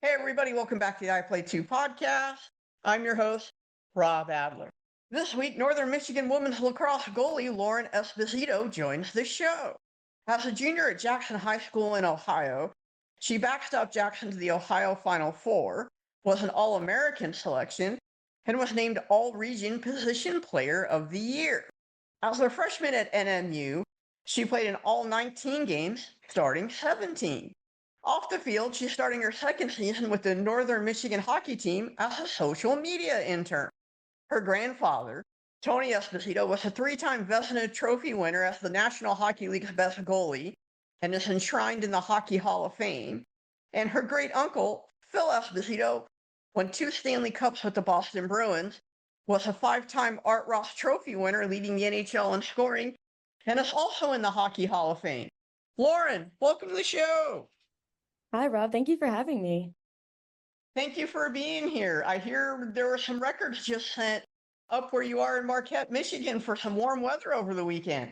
Hey, everybody, welcome back to the I Play 2 podcast. I'm your host, Rob Adler. This week, Northern Michigan women's lacrosse goalie Lauren Esposito joins the show. As a junior at Jackson High School in Ohio, she backstopped Jackson to the Ohio Final Four, was an All-American selection, and was named All-Region Position Player of the Year. As a freshman at NMU, she played in all 19 games, starting 17. Off the field, she's starting her second season with the Northern Michigan hockey team as a social media intern. Her grandfather, Tony Esposito, was a three-time Vezina Trophy winner as the National Hockey League's best goalie and is enshrined in the Hockey Hall of Fame. And her great-uncle, Phil Esposito, won 2 Stanley Cups with the Boston Bruins, was a 5-time Art Ross Trophy winner leading the NHL in scoring, and is also in the Hockey Hall of Fame. Lauren, welcome to the show. Hi, Rob. Thank you for having me. Thank you for being here. I hear there were some records just sent up where you are in Marquette, Michigan for some warm weather over the weekend.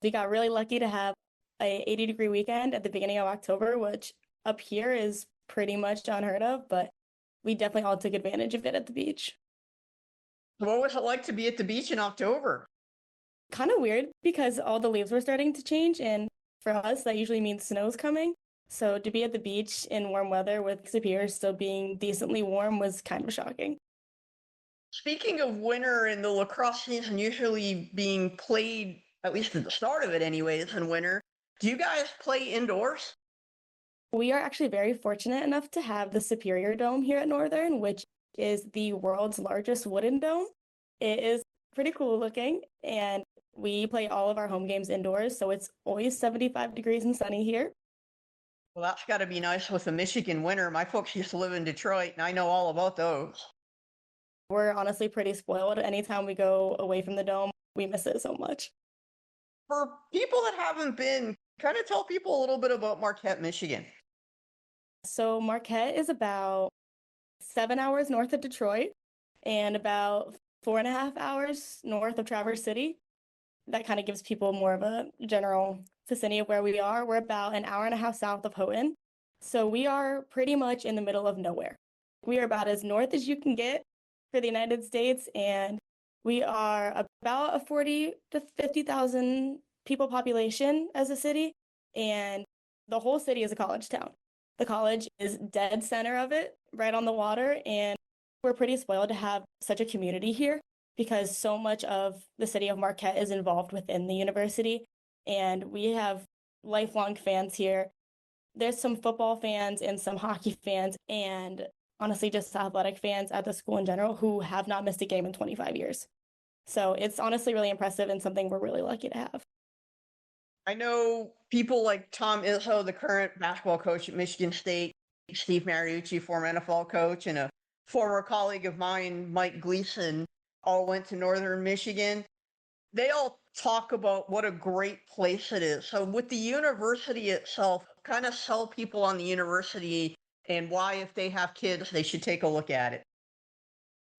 We got really lucky to have a 80-degree weekend at the beginning of October, which up here is pretty much unheard of, but we definitely all took advantage of it at the beach. What was it like to be at the beach in October? Kind of weird because all the leaves were starting to change, and for us, that usually means snow's coming. So to be at the beach in warm weather with Superior still being decently warm was kind of shocking. Speaking of winter and the lacrosse season usually being played, at least at the start of it anyways, in winter, do you guys play indoors? We are actually very fortunate enough to have the Superior Dome here at Northern, which is the world's largest wooden dome. It is pretty cool looking, and we play all of our home games indoors, so it's always 75 degrees and sunny here. Well, that's got to be nice with the Michigan winter. My folks used to live in Detroit, and I know all about those. We're honestly pretty spoiled. Anytime we go away from the dome, we miss it so much. For people that haven't been, kind of tell people a little bit about Marquette, Michigan. So Marquette is about 7 hours north of Detroit and about 4.5 hours north of Traverse City. That kind of gives people more of a general vicinity of where we are. We're about an hour and a half south of Houghton. So we are pretty much in the middle of nowhere. We are about as north as you can get for the United States, and we are about a 40 to 50,000 people population as a city, and the whole city is a college town. The college is dead center of it, right on the water, and we're pretty spoiled to have such a community here because so much of the city of Marquette is involved within the university, and we have lifelong fans here. There's some football fans and some hockey fans, and honestly just athletic fans at the school in general who have not missed a game in 25 years. So it's honestly really impressive and something we're really lucky to have. I know people like Tom Izzo, the current basketball coach at Michigan State, Steve Mariucci, former NFL coach, and a former colleague of mine, Mike Gleason, all went to Northern Michigan. They all talk about what a great place it is. So with the university itself, kind of sell people on the university and why, if they have kids, they should take a look at it.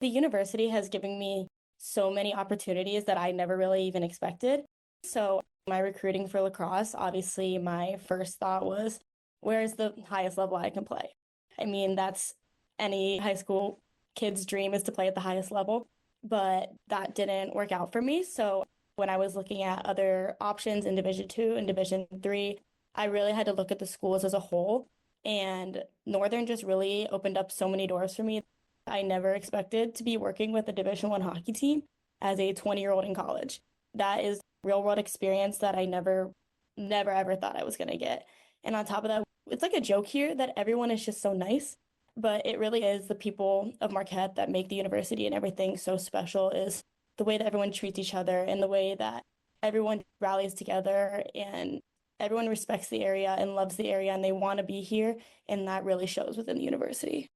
The university has given me so many opportunities that I never really even expected. So my recruiting for lacrosse, obviously my first thought was, where's the highest level I can play? I mean, that's any high school kid's dream is to play at the highest level, but that didn't work out for me. So when I was looking at other options in Division II and Division III, I really had to look at the schools as a whole. And Northern just really opened up so many doors for me. I never expected to be working with a Division I hockey team as a 20-year-old in college. That is real world experience that I never ever thought I was going to get. And on top of that, it's like a joke here that everyone is just so nice, but it really is the people of Marquette that make the university and everything so special is the way that everyone treats each other and the way that everyone rallies together and everyone respects the area and loves the area and they want to be here. And that really shows within the university.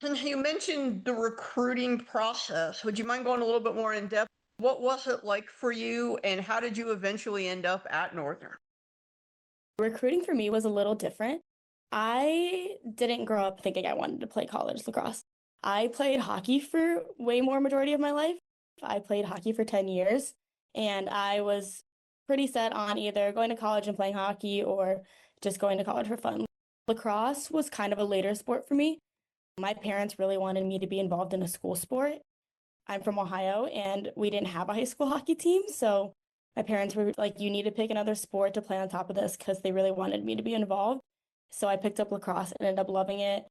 Since you mentioned the recruiting process, would you mind going a little bit more in depth? What was it like for you and how did you eventually end up at Northern? Recruiting for me was a little different. I didn't grow up thinking I wanted to play college lacrosse. I played hockey for way more majority of my life. I played hockey for 10 years and I was pretty set on either going to college and playing hockey or just going to college for fun. Lacrosse was kind of a later sport for me. My parents really wanted me to be involved in a school sport. I'm from Ohio and we didn't have a high school hockey team. So my parents were like, you need to pick another sport to play on top of this because they really wanted me to be involved. So I picked up lacrosse and ended up loving it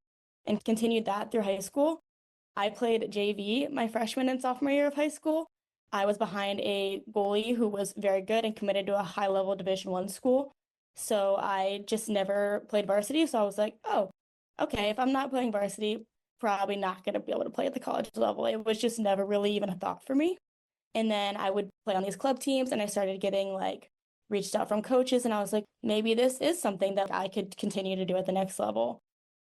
and continued that through high school. I played JV my freshman and sophomore year of high school. I was behind a goalie who was very good and committed to a high-level Division I school. So I just never played varsity. So I was like, oh, okay, if I'm not playing varsity, probably not going to be able to play at the college level. It was just never really even a thought for me. And then I would play on these club teams and I started getting like reached out from coaches and I was like, maybe this is something that I could continue to do at the next level.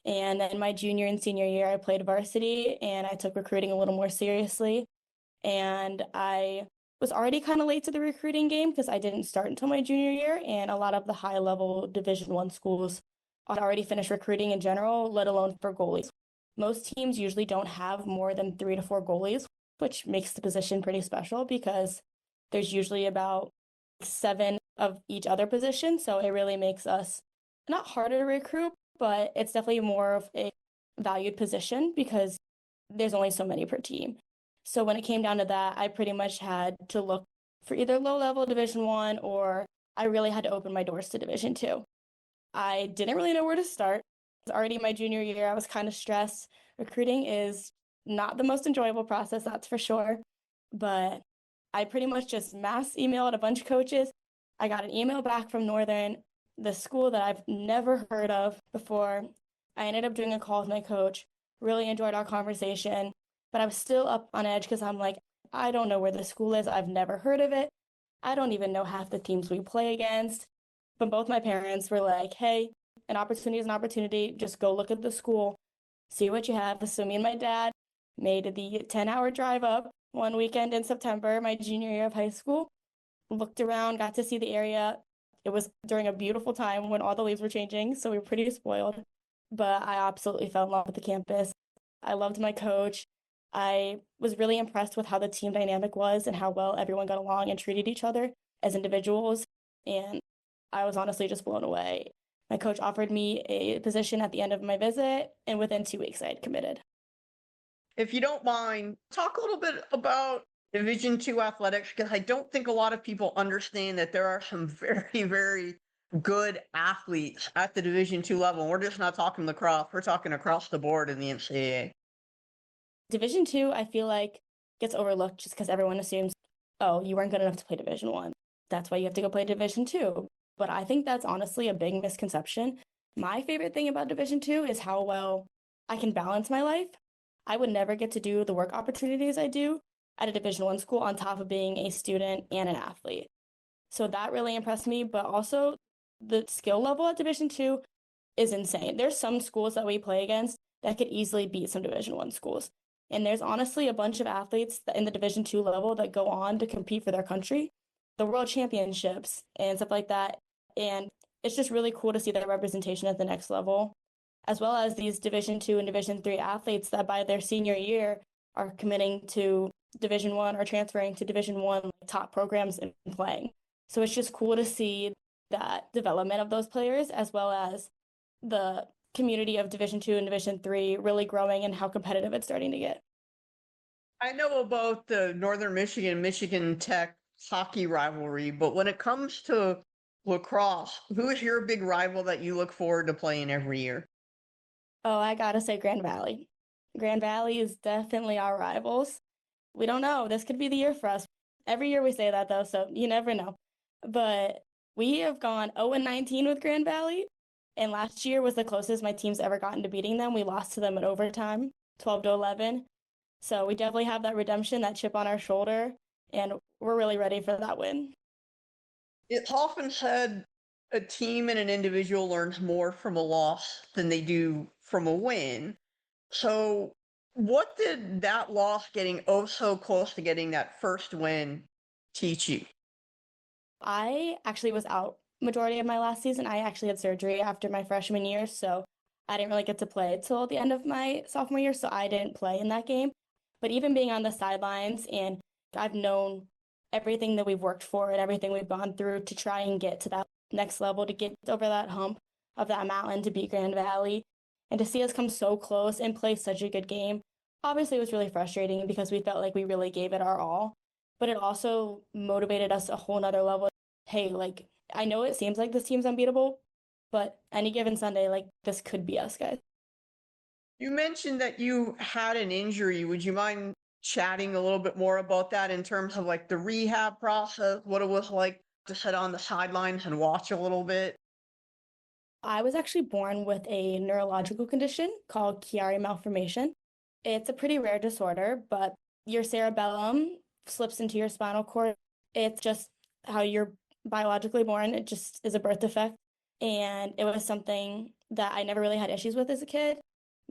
And then my junior and senior year, I played varsity and I took recruiting a little more seriously. And I was already kind of late to the recruiting game because I didn't start until my junior year. And a lot of the high level Division I schools had already finished recruiting in general, let alone for goalies. Most teams usually don't have more than 3 to 4 goalies, which makes the position pretty special because there's usually about 7 of each other position. So it really makes us not harder to recruit, but it's definitely more of a valued position because there's only so many per team. So when it came down to that, I pretty much had to look for either low-level Division I or I really had to open my doors to Division II. I didn't really know where to start. It was already my junior year. I was kind of stressed. Recruiting is not the most enjoyable process, that's for sure. But I pretty much just mass emailed a bunch of coaches. I got an email back from Northern, the school that I've never heard of before. I ended up doing a call with my coach, really enjoyed our conversation, but I was still up on edge because I'm like, I don't know where the school is. I've never heard of it. I don't even know half the teams we play against. But both my parents were like, hey, an opportunity is an opportunity. Just go look at the school, see what you have. So me and my dad made the 10-hour drive up one weekend in September, my junior year of high school, looked around, got to see the area. It was during a beautiful time when all the leaves were changing, so we were pretty spoiled. But I absolutely fell in love with the campus. I loved my coach. I was really impressed with how the team dynamic was and how well everyone got along and treated each other as individuals. And I was honestly just blown away. My coach offered me a position at the end of my visit, and within 2 weeks, I had committed. If you don't mind, talk a little bit about Division II athletics, because I don't think a lot of people understand that there are some very, very good athletes at the Division II level. We're just not talking lacrosse. We're talking across the board in the NCAA. Division II, I feel like gets overlooked just because everyone assumes, oh, you weren't good enough to play Division I. That's why you have to go play Division II. But I think that's honestly a big misconception. My favorite thing about Division II is how well I can balance my life. I would never get to do the work opportunities I do at a Division I school on top of being a student and an athlete. So that really impressed me, but also the skill level at Division II is insane. There's some schools that we play against that could easily beat some Division I schools. And there's honestly a bunch of athletes in the Division II level that go on to compete for their country, the world championships and stuff like that. And it's just really cool to see their representation at the next level, as well as these Division II and Division III athletes that by their senior year are committing to Division I or transferring to Division I top programs and playing. So it's just cool to see that development of those players, as well as the community of Division II and Division III really growing and how competitive it's starting to get. I know about the Northern Michigan Tech hockey rivalry, but when it comes to lacrosse, who is your big rival that you look forward to playing every year? Oh, I gotta say Grand Valley. Grand Valley is definitely our rivals. We don't know. This could be the year for us. Every year we say that though, so you never know. But we have gone 0-19 with Grand Valley, and last year was the closest my team's ever gotten to beating them. We lost to them in overtime, 12-11. So we definitely have that redemption, that chip on our shoulder, and we're really ready for that win. It's often said a team and an individual learns more from a loss than they do from a win. So, what did that loss getting oh so close to getting that first win teach you? I actually was out majority of my last season. I actually had surgery after my freshman year, so I didn't really get to play till the end of my sophomore year, so I didn't play in that game. But even being on the sidelines, and I've known everything that we've worked for and everything we've gone through to try and get to that next level, to get over that hump. of that mountain to beat Grand Valley. And to see us come so close and play such a good game, obviously it was really frustrating because we felt like we really gave it our all. But it also motivated us a whole nother level. Hey, like, I know it seems like this team's unbeatable, but any given Sunday, like, this could be us, guys. You mentioned that you had an injury. Would you mind chatting a little bit more about that in terms of like the rehab process, what it was like to sit on the sidelines and watch a little bit? I was actually born with a neurological condition called Chiari malformation. It's a pretty rare disorder, but your cerebellum slips into your spinal cord. It's just how you're biologically born. It just is a birth defect. And it was something that I never really had issues with as a kid.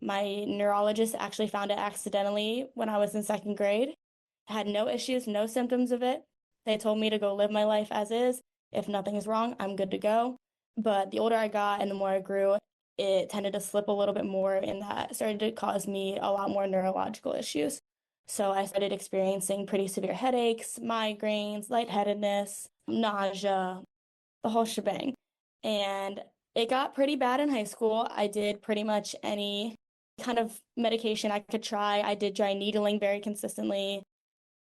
My neurologist actually found it accidentally when I was in second grade. I had no issues, no symptoms of it. They told me to go live my life as is. If nothing is wrong, I'm good to go. But the older I got and the more I grew, it tended to slip a little bit more, and that started to cause me a lot more neurological issues. So I started experiencing pretty severe headaches, migraines, lightheadedness, nausea, the whole shebang. And it got pretty bad in high school. I did pretty much any kind of medication I could try. I did try needling very consistently.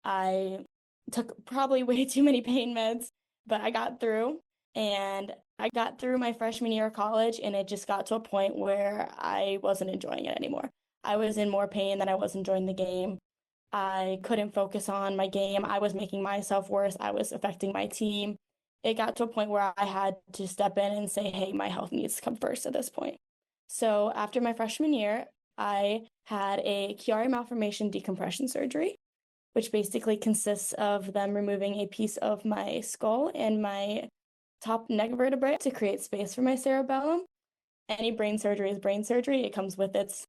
I took probably way too many pain meds, but I got through. And I got through my freshman year of college, and it just got to a point where I wasn't enjoying it anymore. I was in more pain than I was enjoying the game. I couldn't focus on my game. I was making myself worse. I was affecting my team. It got to a point where I had to step in and say, hey, my health needs to come first at this point. So after my freshman year, I had a Chiari malformation decompression surgery, which basically consists of them removing a piece of my skull and my top neck vertebrae to create space for my cerebellum. Any brain surgery is brain surgery. It comes with its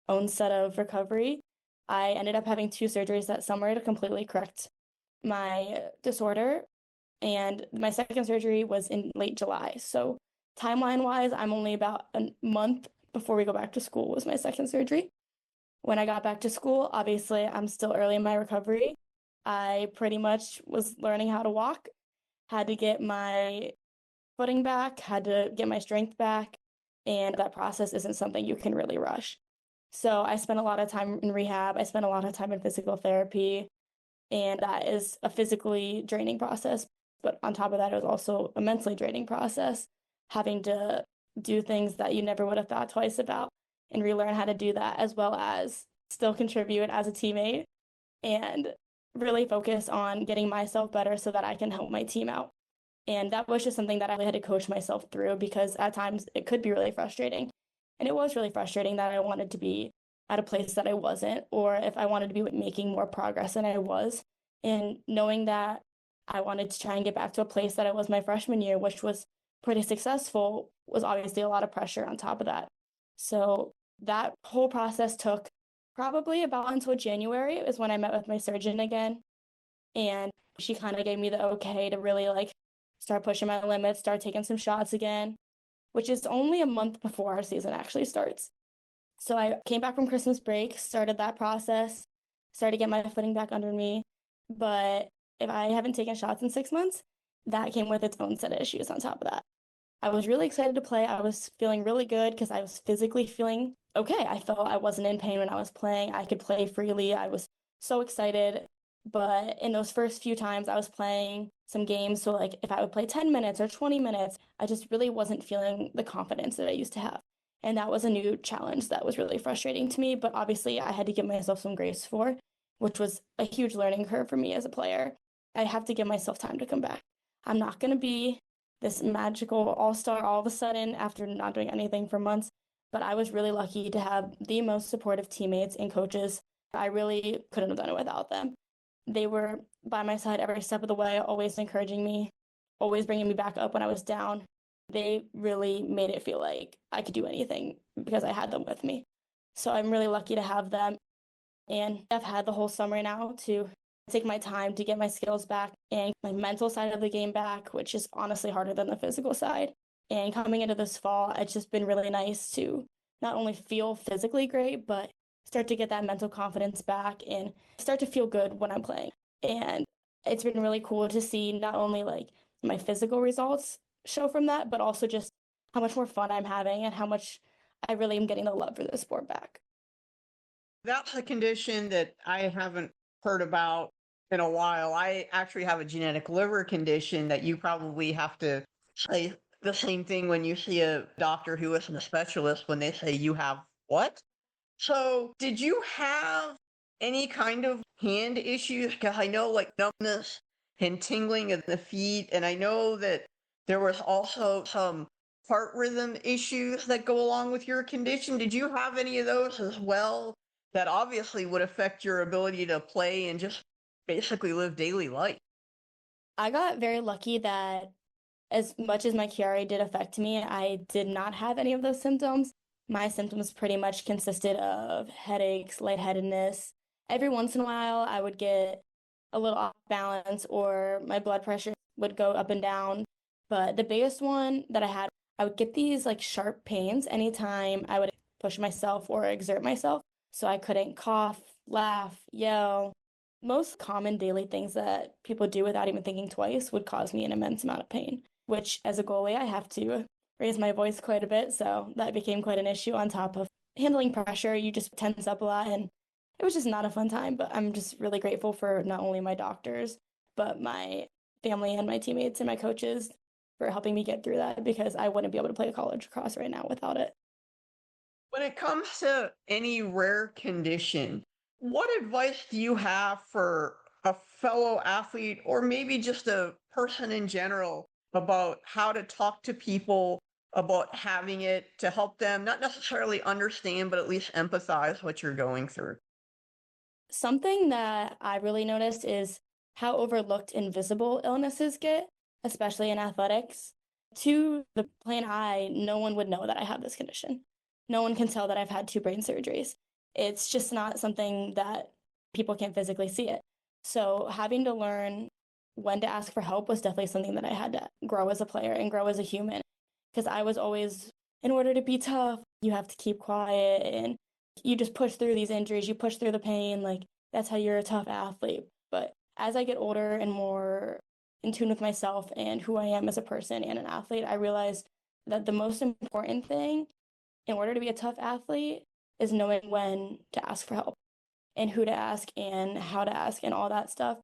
own set of recovery. I ended up having 2 surgeries that summer to completely correct my disorder. And my second surgery was in late July. So timeline wise, I'm only about a month before we go back to school was my second surgery. When I got back to school, obviously I'm still early in my recovery. I pretty much was learning how to walk, had to get my footing back, had to get my strength back, and that process isn't something you can really rush. So I spent a lot of time in rehab. I spent a lot of time in physical therapy, and that is a physically draining process. But on top of that, it was also a mentally draining process, having to do things that you never would have thought twice about and relearn how to do that, as well as still contribute as a teammate and really focus on getting myself better so that I can help my team out. And that was just something that I had to coach myself through, because at times it could be really frustrating. And it was really frustrating that I wanted to be at a place that I wasn't, or if I wanted to be making more progress than I was. And knowing that I wanted to try and get back to a place that I was my freshman year, which was pretty successful, was obviously a lot of pressure on top of that. So that whole process took probably about until January is when I met with my surgeon again. And she kind of gave me the okay to really like start pushing my limits, start taking some shots again, which is only a month before our season actually starts. So I came back from Christmas break, started that process, started to get my footing back under me. But if I haven't taken shots in 6 months, that came with its own set of issues on top of that. I was really excited to play. I was feeling really good because I was physically feeling okay. I felt I wasn't in pain when I was playing. I could play freely. I was so excited. But in those first few times I was playing some games, so like if I would play 10 minutes or 20 minutes, I just really wasn't feeling the confidence that I used to have. And that was a new challenge that was really frustrating to me, but obviously I had to give myself some grace for, which was a huge learning curve for me as a player. I have to give myself time to come back. I'm not going to be this magical all-star all of a sudden after not doing anything for months, but I was really lucky to have the most supportive teammates and coaches. I really couldn't have done it without them. They were by my side every step of the way, always encouraging me, always bringing me back up when I was down. They really made it feel like I could do anything because I had them with me. So I'm really lucky to have them. And I've had the whole summer now to take my time to get my skills back and my mental side of the game back, which is honestly harder than the physical side. And coming into this fall, it's just been really nice to not only feel physically great, but start to get that mental confidence back and start to feel good when I'm playing. And it's been really cool to see not only like my physical results show from that, but also just how much more fun I'm having and how much I really am getting the love for the sport back. That's a condition that I haven't heard about in a while. I actually have a genetic liver condition that you probably have to say the same thing when you see a doctor who isn't a specialist when they say you have what? So, did you have any kind of hand issues? Because I know like numbness and tingling in the feet, and I know that there was also some heart rhythm issues that go along with your condition. Did you have any of those as well? That obviously would affect your ability to play and just basically live daily life. I got very lucky that as much as my Chiari did affect me, I did not have any of those symptoms. My symptoms pretty much consisted of headaches, lightheadedness. Every once in a while, I would get a little off balance or my blood pressure would go up and down. But the biggest one that I had, I would get these like sharp pains anytime I would push myself or exert myself. So I couldn't cough, laugh, yell. Most common daily things that people do without even thinking twice would cause me an immense amount of pain, which as a goalie, I have to raise my voice quite a bit. So that became quite an issue on top of handling pressure. You just tense up a lot and it was just not a fun time. But I'm just really grateful for not only my doctors, but my family and my teammates and my coaches for helping me get through that because I wouldn't be able to play college lacrosse right now without it. When it comes to any rare condition, what advice do you have for a fellow athlete or maybe just a person in general about how to talk to people about having it to help them not necessarily understand, but at least empathize what you're going through? Something that I really noticed is how overlooked invisible illnesses get, especially in athletics. To the plain eye, no one would know that I have this condition. No one can tell that I've had 2 brain surgeries. It's just not something that people can physically see it. So having to learn when to ask for help was definitely something that I had to grow as a player and grow as a human. Because I was always, in order to be tough, you have to keep quiet and you just push through these injuries, you push through the pain, like that's how you're a tough athlete. But as I get older and more in tune with myself and who I am as a person and an athlete, I realized that the most important thing in order to be a tough athlete is knowing when to ask for help and who to ask and how to ask and all that stuff.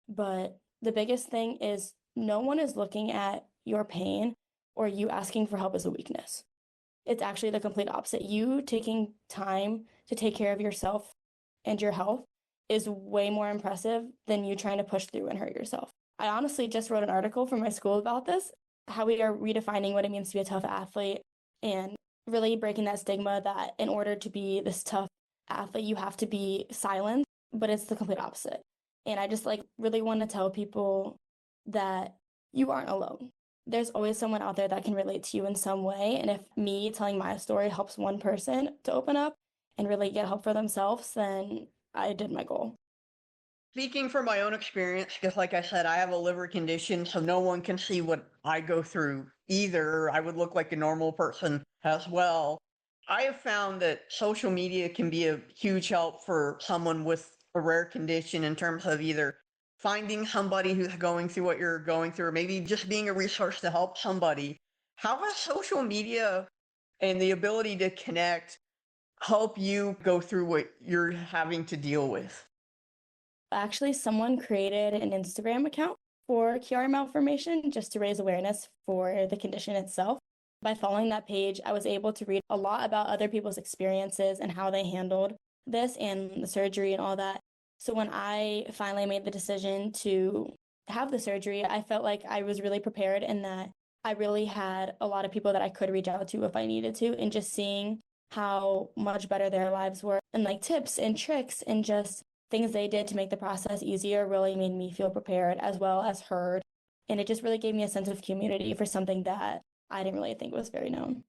But the biggest thing is no one is looking at your pain or you asking for help as a weakness. It's actually the complete opposite. You taking time to take care of yourself and your health is way more impressive than you trying to push through and hurt yourself. I honestly just wrote an article for my school about this, how we are redefining what it means to be a tough athlete and really breaking that stigma that in order to be this tough athlete, you have to be silent, but it's the complete opposite. And I just like really want to tell people that you aren't alone. There's always someone out there that can relate to you in some way. And if me telling my story helps one person to open up and really get help for themselves, then I did my goal. Speaking from my own experience, because like I said, I have a liver condition, so no one can see what I go through either. I would look like a normal person as well. I have found that social media can be a huge help for someone with a rare condition in terms of either finding somebody who's going through what you're going through, or maybe just being a resource to help somebody. How has social media and the ability to connect help you go through what you're having to deal with? Actually, someone created an Instagram account for Chiari malformation just to raise awareness for the condition itself. By following that page, I was able to read a lot about other people's experiences and how they handled this and the surgery and all that. So when I finally made the decision to have the surgery, I felt like I was really prepared and that I really had a lot of people that I could reach out to if I needed to, and just seeing how much better their lives were and like tips and tricks and just things they did to make the process easier really made me feel prepared as well as heard. And it just really gave me a sense of community for something that I didn't really think was very known.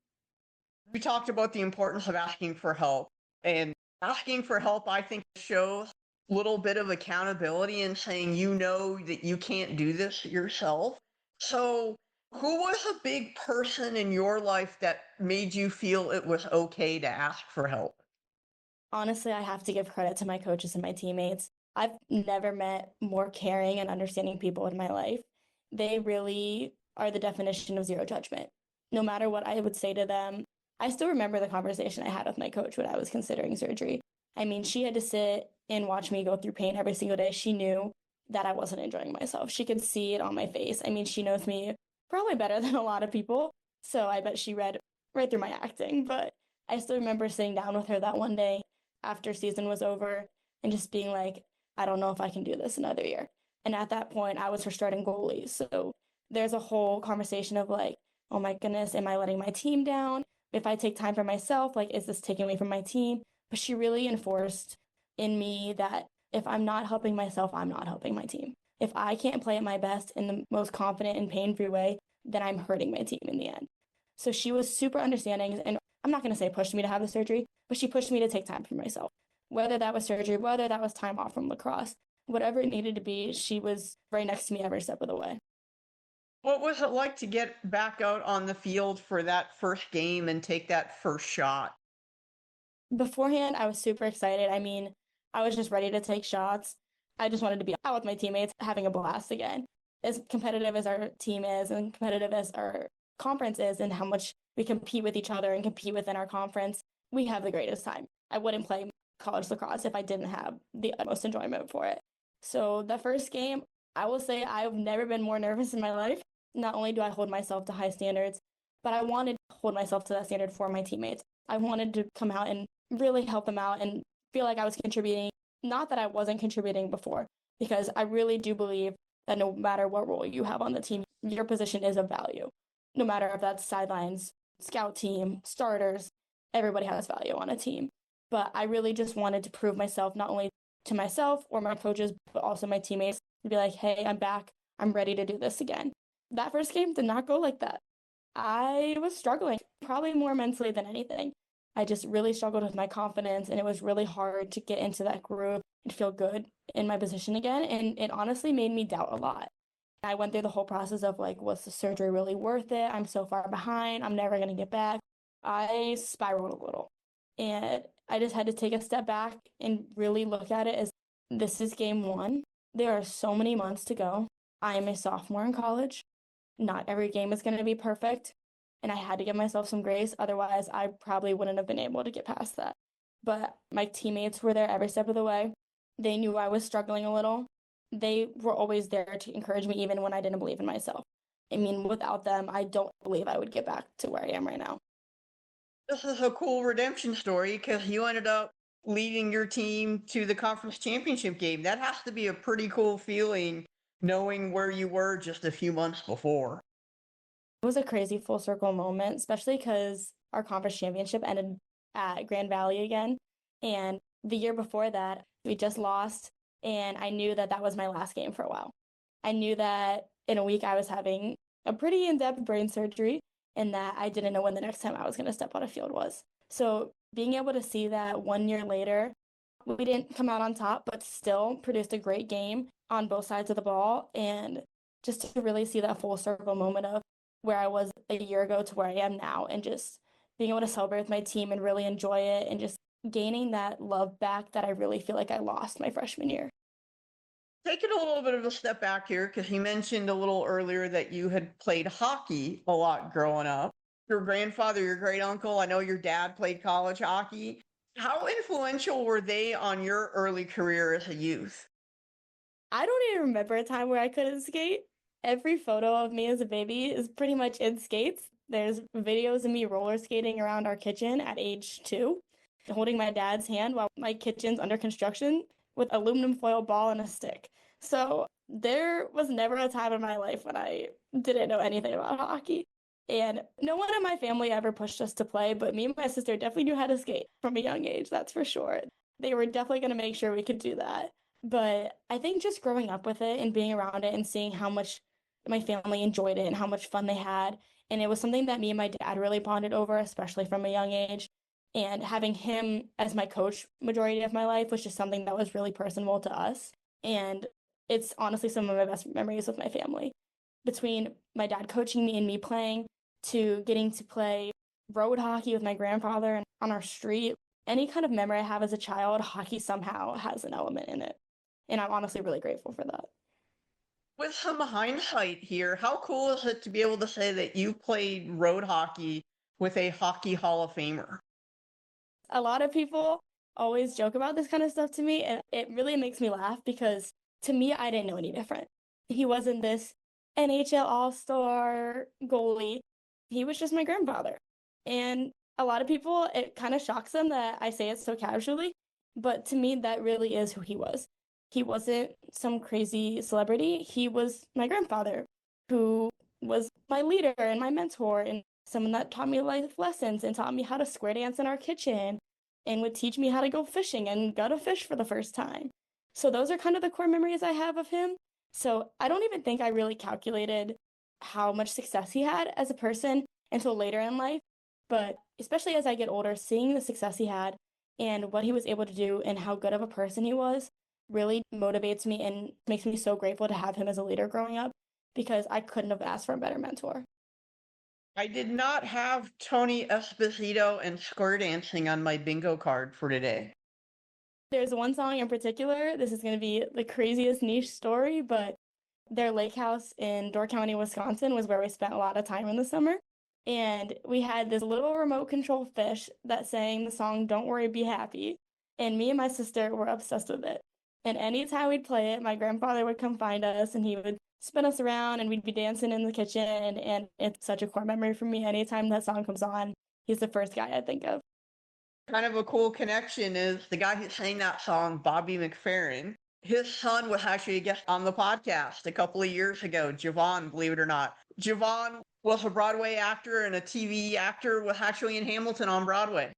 We talked about the importance of asking for help, and asking for help, I think, shows a little bit of accountability and saying you know that you can't do this yourself. So, who was a big person in your life that made you feel it was okay to ask for help? Honestly, I have to give credit to my coaches and my teammates. I've never met more caring and understanding people in my life. They really are the definition of zero judgment. no matter what I would say to them, I still remember the conversation I had with my coach when I was considering surgery. I mean, she had to sit and watch me go through pain every single day. She knew that I wasn't enjoying myself. She could see it on my face. I mean, she knows me probably better than a lot of people. So I bet she read right through my acting. But I still remember sitting down with her that one day after season was over and just being like, I don't know if I can do this another year. And at that point, I was her starting goalie. So there's a whole conversation of like, oh my goodness, am I letting my team down? If I take time for myself, like, is this taking away from my team? But she really enforced in me that if I'm not helping myself, I'm not helping my team. If I can't play at my best in the most confident and pain-free way, then I'm hurting my team in the end. So she was super understanding, and I'm not going to say pushed me to have the surgery, but she pushed me to take time for myself. Whether that was surgery, whether that was time off from lacrosse, whatever it needed to be, she was right next to me every step of the way. What was it like to get back out on the field for that first game and take that first shot? Beforehand, I was super excited. I mean, I was just ready to take shots. I just wanted to be out with my teammates, having a blast again. As competitive as our team is and competitive as our conference is and how much we compete with each other and compete within our conference, we have the greatest time. I wouldn't play college lacrosse if I didn't have the utmost enjoyment for it. So the first game, I will say I've never been more nervous in my life. Not only do I hold myself to high standards, but I wanted to hold myself to that standard for my teammates. I wanted to come out and really help them out and feel like I was contributing. Not that I wasn't contributing before, because I really do believe that no matter what role you have on the team, your position is of value. No matter if that's sidelines, scout team, starters, everybody has value on a team. But I really just wanted to prove myself, not only to myself or my coaches, but also my teammates, to be like, hey, I'm back. I'm ready to do this again. That first game did not go like that. I was struggling, probably more mentally than anything. I just really struggled with my confidence, and it was really hard to get into that groove and feel good in my position again. And it honestly made me doubt a lot. I went through the whole process of like, was the surgery really worth it? I'm so far behind. I'm never going to get back. I spiraled a little. And I just had to take a step back and really look at it as this is game one. There are so many months to go. I am a sophomore in college. Not every game is going to be perfect. And I had to give myself some grace. Otherwise, I probably wouldn't have been able to get past that. But my teammates were there every step of the way. They knew I was struggling a little. They were always there to encourage me, even when I didn't believe in myself. I mean, without them, I don't believe I would get back to where I am right now. This is a cool redemption story because you ended up leading your team to the conference championship game. That has to be a pretty cool feeling knowing where you were just a few months before. It was a crazy full circle moment, especially because our conference championship ended at Grand Valley again. And the year before that, we just lost. And I knew that that was my last game for a while. I knew that in a week I was having a pretty in-depth brain surgery and that I didn't know when the next time I was going to step on a field was. So being able to see that 1 year later, we didn't come out on top, but still produced a great game on both sides of the ball. And just to really see that full circle moment of where I was a year ago to where I am now, and just being able to celebrate with my team and really enjoy it and just gaining that love back that I really feel like I lost my freshman year. Taking a little bit of a step back here, because you mentioned a little earlier that you had played hockey a lot growing up. Your grandfather, your great uncle, I know your dad played college hockey. How influential were they on your early career as a youth? I don't even remember a time where I couldn't skate. Every photo of me as a baby is pretty much in skates. There's videos of me roller skating around our kitchen at age 2, holding my dad's hand while my kitchen's under construction with aluminum foil ball and a stick. So there was never a time in my life when I didn't know anything about hockey. And no one in my family ever pushed us to play, but me and my sister definitely knew how to skate from a young age, that's for sure. They were definitely going to make sure we could do that. But I think just growing up with it and being around it and seeing how much my family enjoyed it and how much fun they had. And it was something that me and my dad really bonded over, especially from a young age. And having him as my coach majority of my life was just something that was really personal to us. And it's honestly some of my best memories with my family. Between my dad coaching me and me playing, to getting to play road hockey with my grandfather and on our street, any kind of memory I have as a child, hockey somehow has an element in it. And I'm honestly really grateful for that. With some hindsight here, how cool is it to be able to say that you played road hockey with a Hockey Hall of Famer? A lot of people always joke about this kind of stuff to me, and it really makes me laugh because to me, I didn't know any different. He wasn't this NHL All-Star goalie. He was just my grandfather. And a lot of people, it kind of shocks them that I say it so casually, but to me, that really is who he was. He wasn't some crazy celebrity. He was my grandfather, who was my leader and my mentor and someone that taught me life lessons and taught me how to square dance in our kitchen and would teach me how to go fishing and gut a fish for the first time. So those are kind of the core memories I have of him. So I don't even think I really calculated how much success he had as a person until later in life. But especially as I get older, seeing the success he had and what he was able to do and how good of a person he was really motivates me and makes me so grateful to have him as a leader growing up because I couldn't have asked for a better mentor. I did not have Tony Esposito and square dancing on my bingo card for today. There's one song in particular. This is going to be the craziest niche story, but their lake house in Door County, Wisconsin was where we spent a lot of time in the summer. And we had this little remote control fish that sang the song Don't Worry, Be Happy. And me and my sister were obsessed with it. And anytime we'd play it, my grandfather would come find us and he would spin us around and we'd be dancing in the kitchen. And it's such a core memory for me. Anytime that song comes on, he's the first guy I think of. Kind of a cool connection is the guy who sang that song, Bobby McFerrin. His son was actually a guest on the podcast a couple of years ago, Javon, believe it or not. Javon was a Broadway actor and a TV actor, was actually in Hamilton on Broadway.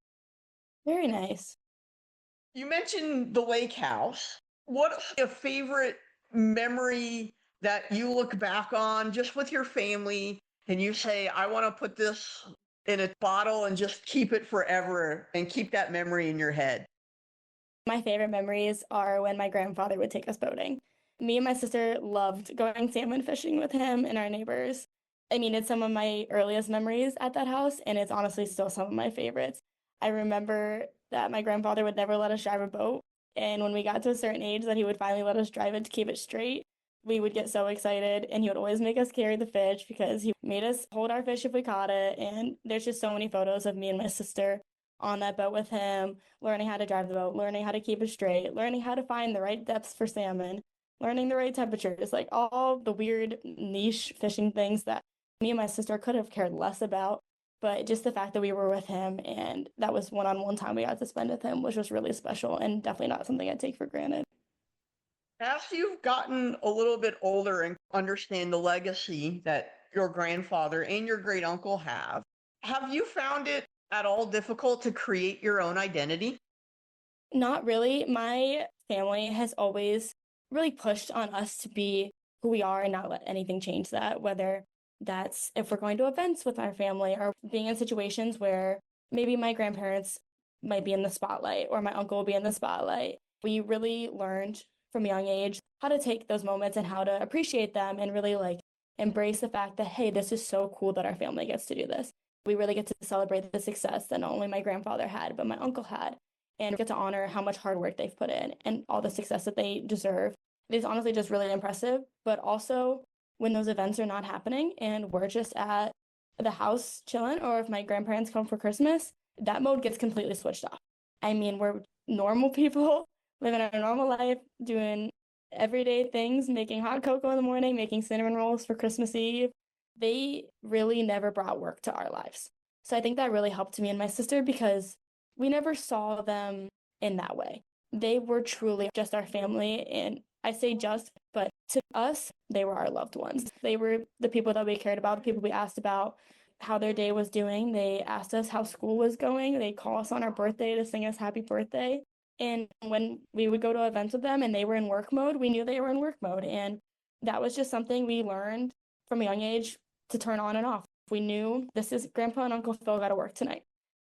Very nice. You mentioned the lake house. What's a favorite memory that you look back on just with your family and you say, I want to put this in a bottle and just keep it forever and keep that memory in your head? My favorite memories are when my grandfather would take us boating. Me and my sister loved going salmon fishing with him and our neighbors. I mean, it's some of my earliest memories at that house, and it's honestly still some of my favorites. I remember that my grandfather would never let us drive a boat, and when we got to a certain age that he would finally let us drive it to keep it straight, we would get so excited, and he would always make us carry the fish because he made us hold our fish if we caught it. And there's just so many photos of me and my sister on that boat with him, learning how to drive the boat, learning how to keep it straight, learning how to find the right depths for salmon, learning the right temperatures, like all the weird niche fishing things that me and my sister could have cared less about. But just the fact that we were with him and that was one-on-one time we got to spend with him was just really special and definitely not something I take for granted. As you've gotten a little bit older and understand the legacy that your grandfather and your great uncle have you found it at all difficult to create your own identity? Not really. My family has always really pushed on us to be who we are and not let anything change that, whether that's if we're going to events with our family or being in situations where maybe my grandparents might be in the spotlight or my uncle will be in the spotlight. We really learned from a young age how to take those moments and how to appreciate them and really like embrace the fact that, hey, this is so cool that our family gets to do this. We really get to celebrate the success that not only my grandfather had, but my uncle had, and get to honor how much hard work they've put in and all the success that they deserve. It is honestly just really impressive. But also, when those events are not happening and we're just at the house chilling, or if my grandparents come for Christmas, that mode gets completely switched off. I mean, we're normal people living our normal life, doing everyday things, making hot cocoa in the morning, making cinnamon rolls for Christmas Eve. They really never brought work to our lives. So I think that really helped me and my sister because we never saw them in that way. They were truly just our family. And I say just, but to us, they were our loved ones. They were the people that we cared about, the people we asked about how their day was doing. They asked us how school was going. They'd call us on our birthday to sing us happy birthday. And when we would go to events with them and they were in work mode, we knew they were in work mode. And that was just something we learned from a young age to turn on and off. We knew this is Grandpa and Uncle Phil got to work tonight.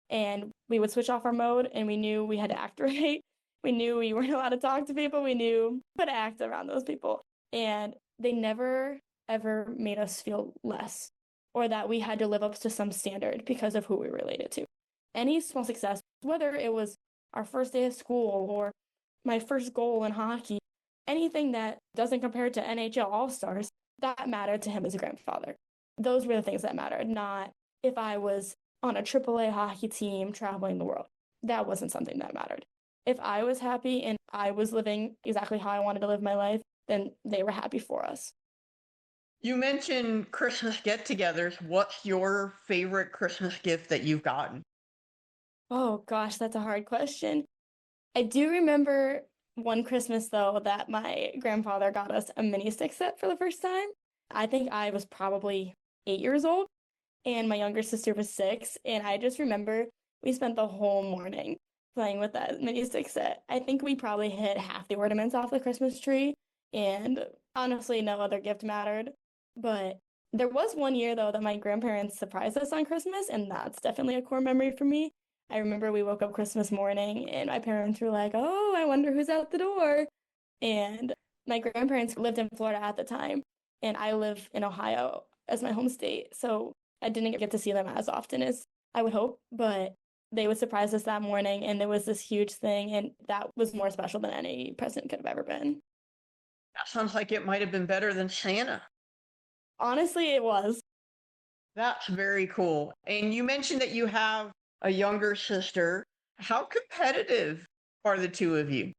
And we would switch off our mode and we knew we had to act right. We knew we weren't allowed to talk to people. We knew how to act around those people. And they never, ever made us feel less or that we had to live up to some standard because of who we related to. Any small success, whether it was our first day of school or my first goal in hockey, anything that doesn't compare to NHL All-Stars, that mattered to him as a grandfather. Those were the things that mattered, not if I was on a AAA hockey team traveling the world. That wasn't something that mattered. If I was happy and I was living exactly how I wanted to live my life, then they were happy for us. You mentioned Christmas get-togethers. What's your favorite Christmas gift that you've gotten? Oh gosh, that's a hard question. I do remember one Christmas, though, that my grandfather got us a mini stick set for the first time. I think I was probably 8 years old, and my younger sister was 6. And I just remember we spent the whole morning playing with that mini stick set. I think we probably hit half the ornaments off the Christmas tree, and honestly, no other gift mattered. But there was one year, though, that my grandparents surprised us on Christmas, and that's definitely a core memory for me. I remember we woke up Christmas morning and my parents were like, oh, I wonder who's out the door. And my grandparents lived in Florida at the time, and I live in Ohio as my home state. So I didn't get to see them as often as I would hope, but they would surprise us that morning, and there was this huge thing, and that was more special than any present could have ever been. That sounds like it might have been better than Santa. Honestly, it was. That's very cool. And you mentioned that you have a younger sister. How competitive are the two of you?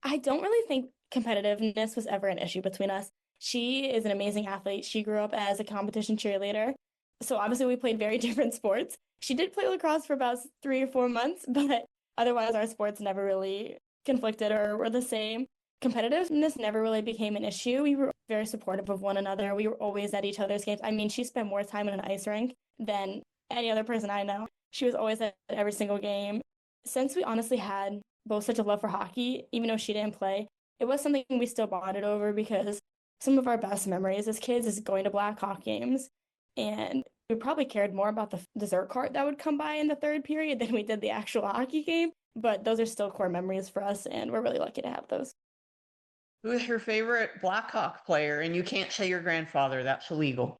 I don't really think competitiveness was ever an issue between us. She is an amazing athlete. She grew up as a competition cheerleader. So obviously we played very different sports. She did play lacrosse for about 3 or 4 months, but otherwise our sports never really conflicted or were the same. Competitiveness never really became an issue. We were very supportive of one another. We were always at each other's games. I mean, she spent more time in an ice rink than any other person I know. She was always at every single game. Since we honestly had both such a love for hockey, even though she didn't play, it was something we still bonded over because some of our best memories as kids is going to Blackhawk games. And we probably cared more about the dessert cart that would come by in the third period than we did the actual hockey game. But those are still core memories for us, and we're really lucky to have those. Who's your favorite Blackhawk player? And you can't say your grandfather, that's illegal.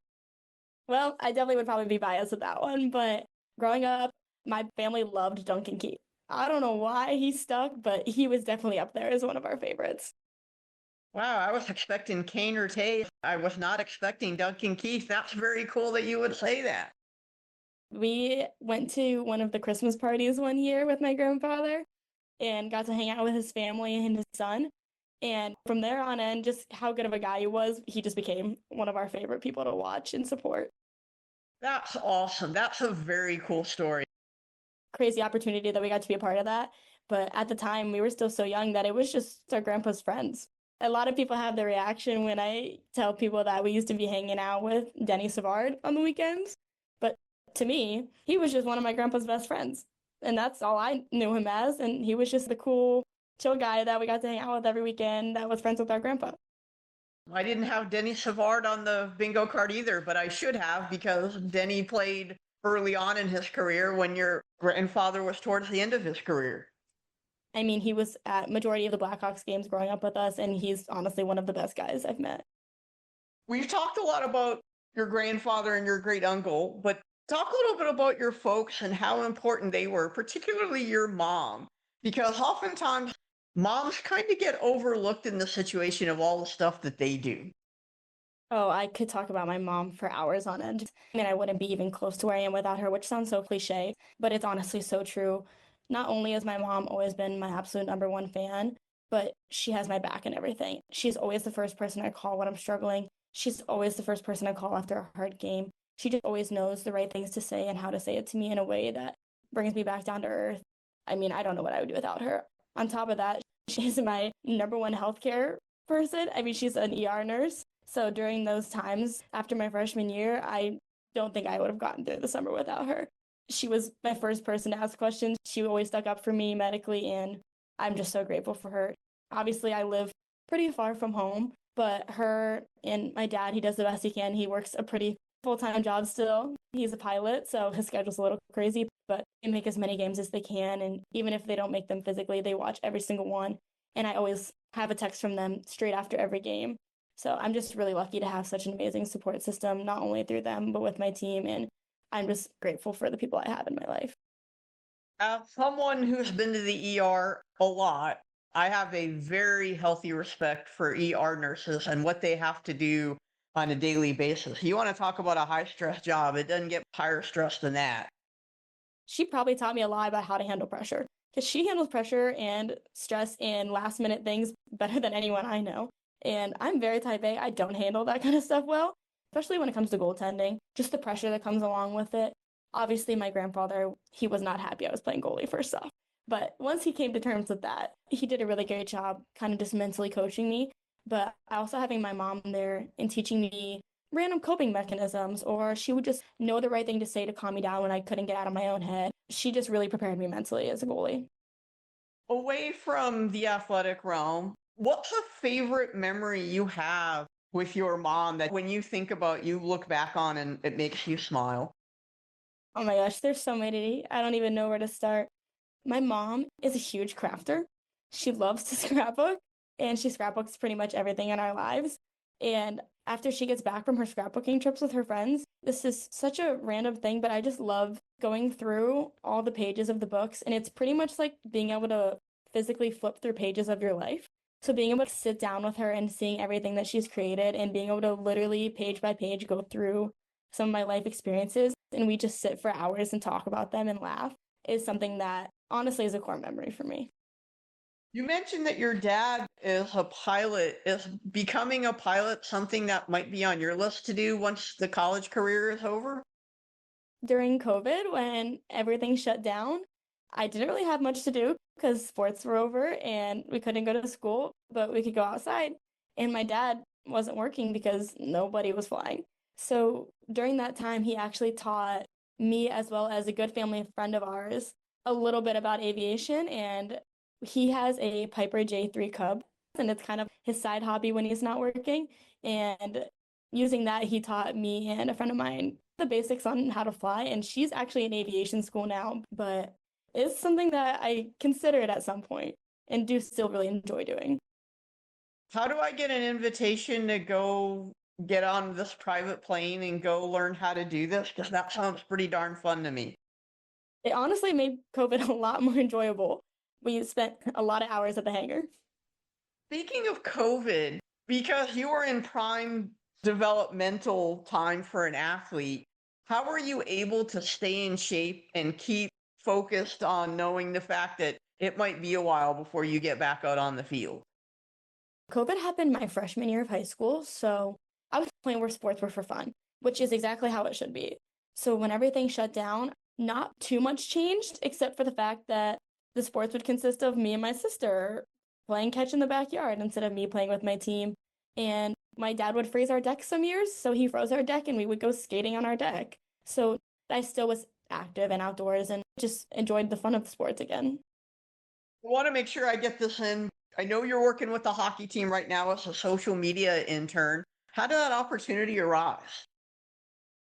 Well, I definitely would probably be biased with that one, but growing up, my family loved Duncan Keith. I don't know why he stuck, but he was definitely up there as one of our favorites. Wow, I was expecting Kane or Tay. I was not expecting Duncan Keith. That's very cool that you would say that. We went to one of the Christmas parties one year with my grandfather and got to hang out with his family and his son. And from there on in, just how good of a guy he just became one of our favorite people to watch and support. That's awesome. That's a very cool story. Crazy opportunity that we got to be a part of that. But at the time, we were still so young that it was just our grandpa's friends. A lot of people have the reaction when I tell people that we used to be hanging out with Denny Savard on the weekends. But to me, he was just one of my grandpa's best friends. And that's all I knew him as. And he was just the cool, chill guy that we got to hang out with every weekend that was friends with our grandpa. I didn't have Denny Savard on the bingo card either, but I should have because Denny played early on in his career when your grandfather was towards the end of his career. I mean, he was at majority of the Blackhawks games growing up with us, and he's honestly one of the best guys I've met. We've talked a lot about your grandfather and your great uncle, but talk a little bit about your folks and how important they were, particularly your mom, because oftentimes moms kind of get overlooked in the situation of all the stuff that they do. Oh, I could talk about my mom for hours on end. I mean, I wouldn't be even close to where I am without her, which sounds so cliche, but it's honestly so true. Not only has my mom always been my absolute number one fan, but she has my back in everything. She's always the first person I call when I'm struggling. She's always the first person I call after a hard game. She just always knows the right things to say and how to say it to me in a way that brings me back down to earth. I mean, I don't know what I would do without her. On top of that, she's my number one healthcare person. I mean, she's an ER nurse. So during those times after my freshman year, I don't think I would have gotten through the summer without her. She was my first person to ask questions. She always stuck up for me medically, and I'm just so grateful for her. Obviously, I live pretty far from home, but her and my dad, he does the best he can. He works a pretty full-time job still. He's a pilot, so his schedule's a little crazy, but they make as many games as they can. And even if they don't make them physically, they watch every single one. And I always have a text from them straight after every game. So I'm just really lucky to have such an amazing support system, not only through them, but with my team. And I'm just grateful for the people I have in my life. As someone who's been to the ER a lot, I have a very healthy respect for ER nurses and what they have to do on a daily basis. You want to talk about a high stress job, it doesn't get higher stress than that. She probably taught me a lot about how to handle pressure because she handles pressure and stress and last minute things better than anyone I know. And I'm very type A. I don't handle that kind of stuff well, especially when it comes to goaltending, just the pressure that comes along with it. Obviously, my grandfather, he was not happy I was playing goalie first off. But once he came to terms with that, he did a really great job kind of just mentally coaching me. But also having my mom there and teaching me random coping mechanisms, or she would just know the right thing to say to calm me down when I couldn't get out of my own head. She just really prepared me mentally as a goalie. Away from the athletic realm, what's a favorite memory you have with your mom that when you think about, you look back on and it makes you smile? Oh my gosh, there's so many. I don't even know where to start. My mom is a huge crafter. She loves to scrapbook, and she scrapbooks pretty much everything in our lives. And after she gets back from her scrapbooking trips with her friends, this is such a random thing, but I just love going through all the pages of the books. And it's pretty much like being able to physically flip through pages of your life. So being able to sit down with her and seeing everything that she's created and being able to literally page by page go through some of my life experiences and we just sit for hours and talk about them and laugh is something that honestly is a core memory for me. You mentioned that your dad is a pilot. Is becoming a pilot something that might be on your list to do once the college career is over? During COVID, when everything shut down, I didn't really have much to do because sports were over and we couldn't go to school, but we could go outside. And my dad wasn't working because nobody was flying. So during that time, he actually taught me, as well as a good family friend of ours, a little bit about aviation. And he has a Piper J3 Cub, and it's kind of his side hobby when he's not working. And using that, he taught me and a friend of mine the basics on how to fly. And she's actually in aviation school now, but it's something that I considered at some point and do still really enjoy doing. How do I get an invitation to go get on this private plane and go learn how to do this? Because that sounds pretty darn fun to me. It honestly made COVID a lot more enjoyable. We spent a lot of hours at the hangar. Speaking of COVID, because you were in prime developmental time for an athlete, how were you able to stay in shape and keep focused on knowing the fact that it might be a while before you get back out on the field? COVID happened my freshman year of high school, so I was playing where sports were for fun, which is exactly how it should be. So when everything shut down, not too much changed, except for the fact that the sports would consist of me and my sister playing catch in the backyard instead of me playing with my team. And my dad would freeze our deck some years, so he froze our deck and we would go skating on our deck. So I still was active and outdoors and just enjoyed the fun of the sports again. I want to make sure I get this in. I know you're working with the hockey team right now as a social media intern. How did that opportunity arise?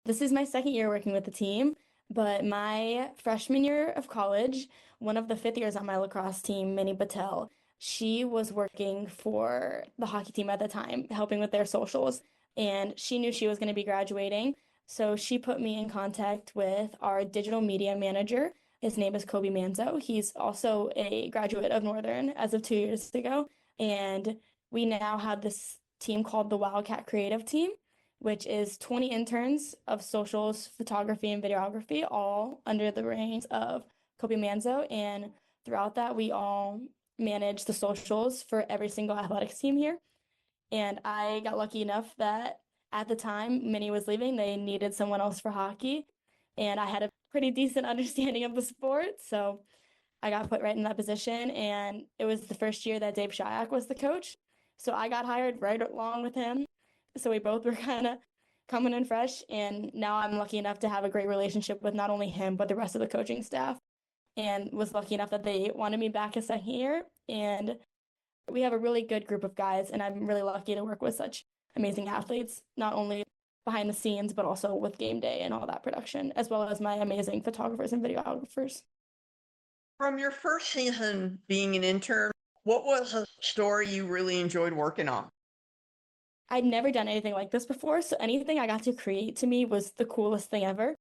This is my second year working with the team, but my freshman year of college, one of the fifth years on my lacrosse team, Minnie Patel, she was working for the hockey team at the time, helping with their socials, and she knew she was going to be graduating. So she put me in contact with our digital media manager. His name is Kobe Manzo. He's also a graduate of Northern as of 2 years ago. And we now have this team called the Wildcat Creative Team, which is 20 interns of socials, photography, and videography, all under the reins of Kobe Manzo. And throughout that, we all manage the socials for every single athletics team here. And I got lucky enough that at the time Minnie was leaving, they needed someone else for hockey. And I had a pretty decent understanding of the sport. So I got put right in that position. And it was the first year that Dave Shayak was the coach. So I got hired right along with him. So we both were kind of coming in fresh. And now I'm lucky enough to have a great relationship with not only him, but the rest of the coaching staff. And was lucky enough that they wanted me back a second year. And we have a really good group of guys. And I'm really lucky to work with such amazing athletes, not only behind the scenes, but also with game day and all that production, as well as my amazing photographers and videographers. From your first season being an intern, what was a story you really enjoyed working on? I'd never done anything like this before, so anything I got to create to me was the coolest thing ever.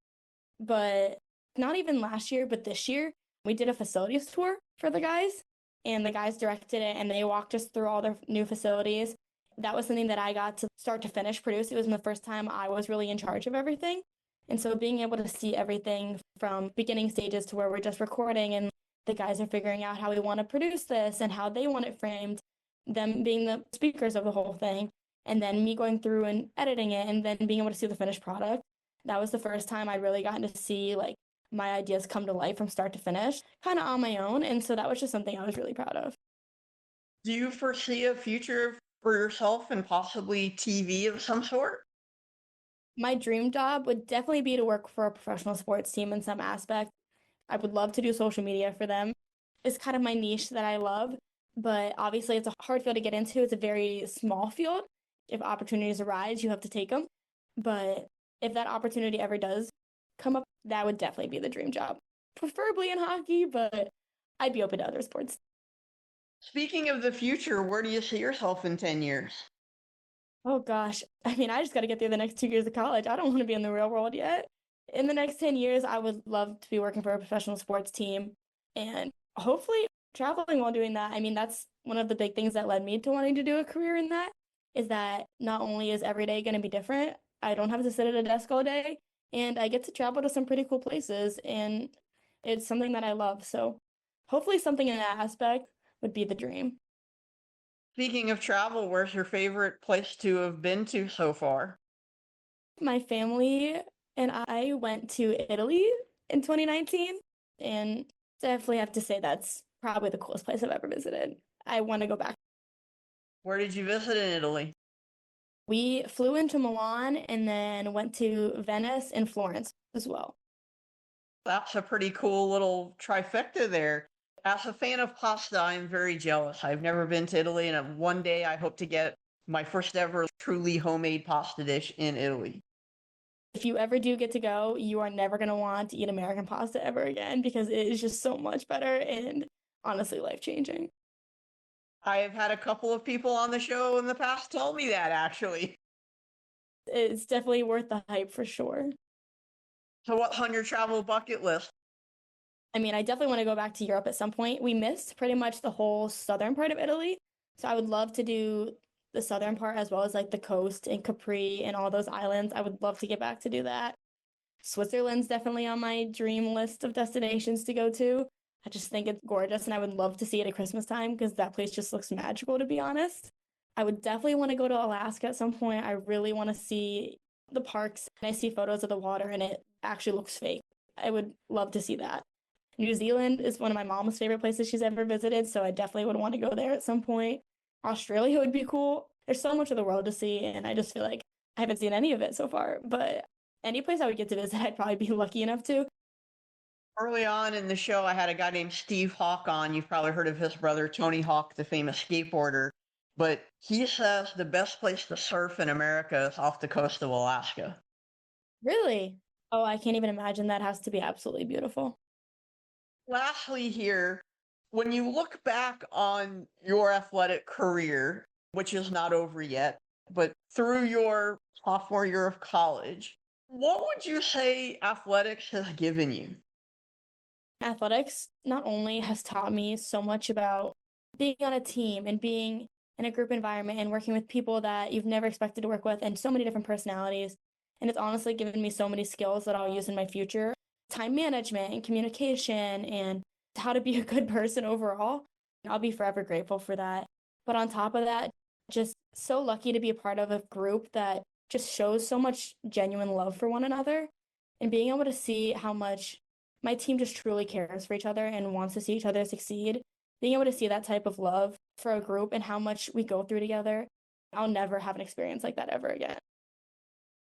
But not even last year, but this year, we did a facilities tour for the guys. and the guys directed it and they walked us through all their new facilities. That was something that I got to start to finish produce. It was the first time I was really in charge of everything. And so being able to see everything from beginning stages to where we're just recording and the guys are figuring out how we want to produce this and how they want it framed, them being the speakers of the whole thing, and then me going through and editing it and then being able to see the finished product. That was the first time I'd really gotten to see like my ideas come to life from start to finish, kind of on my own. And so that was just something I was really proud of. Do you foresee a future for yourself and possibly TV of some sort? My dream job would definitely be to work for a professional sports team in some aspect. I would love to do social media for them. It's kind of my niche that I love, but obviously it's a hard field to get into. It's a very small field. If opportunities arise, you have to take them. But if that opportunity ever does come up, that would definitely be the dream job. Preferably in hockey, but I'd be open to other sports. Speaking of the future, where do you see yourself in 10 years? Oh gosh. I mean, I just got to get through the next 2 years of college. I don't want to be in the real world yet. In the next 10 years, I would love to be working for a professional sports team and hopefully traveling while doing that. I mean, that's one of the big things that led me to wanting to do a career in that is that not only is every day going to be different, I don't have to sit at a desk all day and I get to travel to some pretty cool places and it's something that I love. So hopefully something in that aspect would be the dream. Speaking of travel, where's your favorite place to have been to so far? My family and I went to Italy in 2019, and definitely have to say that's probably the coolest place I've ever visited. I want to go back. Where did you visit in Italy? We flew into Milan and then went to Venice and Florence as well. That's a pretty cool little trifecta there. As a fan of pasta, I'm very jealous. I've never been to Italy, and one day I hope to get my first ever truly homemade pasta dish in Italy. If you ever do get to go, you are never going to want to eat American pasta ever again because it is just so much better and honestly life-changing. I have had a couple of people on the show in the past tell me that, actually. It's definitely worth the hype for sure. So, what's on your travel bucket list? I mean, I definitely want to go back to Europe at some point. We missed pretty much the whole southern part of Italy. So I would love to do the southern part as well as like the coast and Capri and all those islands. I would love to get back to do that. Switzerland's definitely on my dream list of destinations to go to. I just think it's gorgeous and I would love to see it at Christmas time because that place just looks magical, to be honest. I would definitely want to go to Alaska at some point. I really want to see the parks. And I see photos of the water and it actually looks fake. I would love to see that. New Zealand is one of my mom's favorite places she's ever visited, so I definitely would want to go there at some point. Australia would be cool. There's so much of the world to see, and I just feel like I haven't seen any of it so far. But any place I would get to visit, I'd probably be lucky enough to. Early on in the show, I had a guy named Steve Hawk on. You've probably heard of his brother, Tony Hawk, the famous skateboarder. But he says the best place to surf in America is off the coast of Alaska. Really? Oh, I can't even imagine. That has to be absolutely beautiful. Lastly, here, when you look back on your athletic career, which is not over yet, but through your sophomore year of college, what would you say athletics has given you? Athletics not only has taught me so much about being on a team and being in a group environment and working with people that you've never expected to work with and so many different personalities. And it's honestly given me so many skills that I'll use in my future. Time management and communication and how to be a good person overall. I'll be forever grateful for that. But on top of that, just so lucky to be a part of a group that just shows so much genuine love for one another and being able to see how much my team just truly cares for each other and wants to see each other succeed. Being able to see that type of love for a group and how much we go through together, I'll never have an experience like that ever again.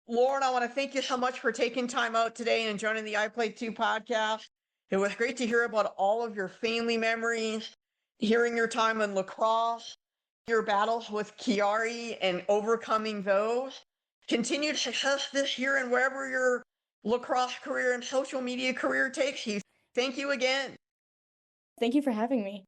Lauren, I want to thank you so much for taking time out today and joining the I Play 2 podcast. It was great to hear about all of your family memories, hearing your time in lacrosse, your battles with Chiari and overcoming those. Continued success this year and wherever your lacrosse career and social media career takes you. Thank you again. Thank you for having me.